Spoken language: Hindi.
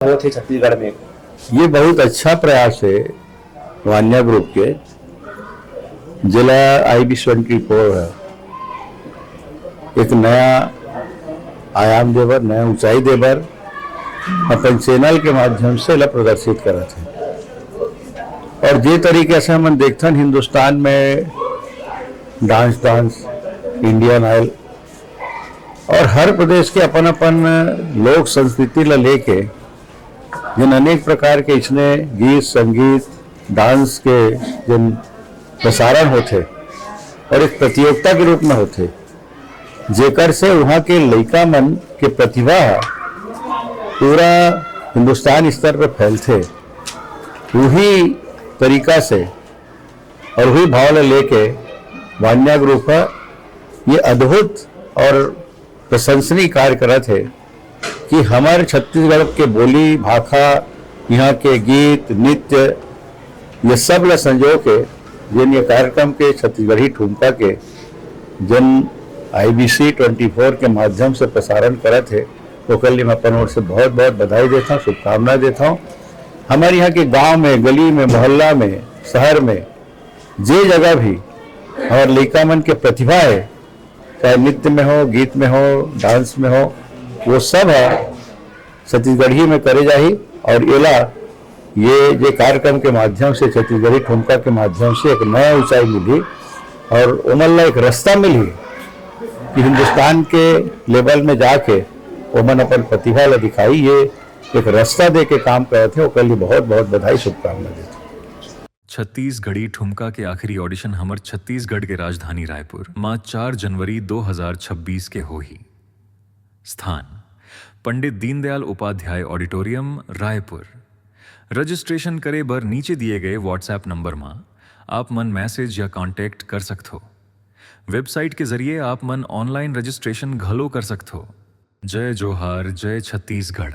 वो थे छत्तीसगढ़ में। ये बहुत अच्छा प्रयास है वान्या ग्रुप के। जिला IB-24 है, एक नया आयाम देवर, नया ऊंचाई देवर अपन चैनल के माध्यम से ला प्रदर्शित करा थे। और जे तरीके से हम देखथन हिंदुस्तान में डांस इंडियन आयल और हर प्रदेश के अपन अपन लोक संस्कृति ला लेके जिन अनेक प्रकार के इसने गीत संगीत डांस के जिन प्रसारण होते और एक प्रतियोगिता के रूप में होते, जेकर से वहाँ के लड़का मन के प्रतिभा पूरा हिंदुस्तान स्तर पर फैलते। वही तरीका से और वही भाव लेके वान्या ग्रुप ये अद्भुत और प्रशंसनीय कार्य करत है कि हमारे छत्तीसगढ़ के बोली भाखा, यहाँ के गीत नृत्य ये सब ला संजो के जिन ये कार्यक्रम के छत्तीसगढ़ी ठुमका के जिन IBC-24 के माध्यम से प्रसारण करत है, ओकर लिए मैं अपन ओर से बहुत बहुत बधाई देता हूँ, शुभकामनाएं देता हूँ। हमारे यहाँ के गांव में, गली में, मोहल्ला में, शहर में जे जगह भी हमारे लड़का मन के प्रतिभा है, चाहे नृत्य में हो, गीत में हो, डांस में हो, वो सब छत्तीसगढ़ी में करे जाही। और एला ये कार्यक्रम के माध्यम से छत्तीसगढ़ी ठुमका के माध्यम से एक नया ऊंचाई मिली और उमन एक रास्ता मिली कि हिंदुस्तान के लेवल में जाके उमन अपन प्रतिभा ला दिखाई। ये एक रास्ता दे के काम करे थे, ओकर लिए बहुत बहुत बधाई शुभकामनाएं देते। छत्तीसगढ़ी ठुमका के आखिरी ऑडिशन हमर छत्तीसगढ़ के राजधानी रायपुर माँ 4 जनवरी 2026 के होही। स्थान पंडित दीनदयाल उपाध्याय ऑडिटोरियम रायपुर। रजिस्ट्रेशन करे बर नीचे दिए गए व्हाट्सएप नंबर में आप मन मैसेज या कांटेक्ट कर सकते हो। वेबसाइट के जरिए आप मन ऑनलाइन रजिस्ट्रेशन घलो कर सकते हो। जय जोहार, जय छत्तीसगढ़।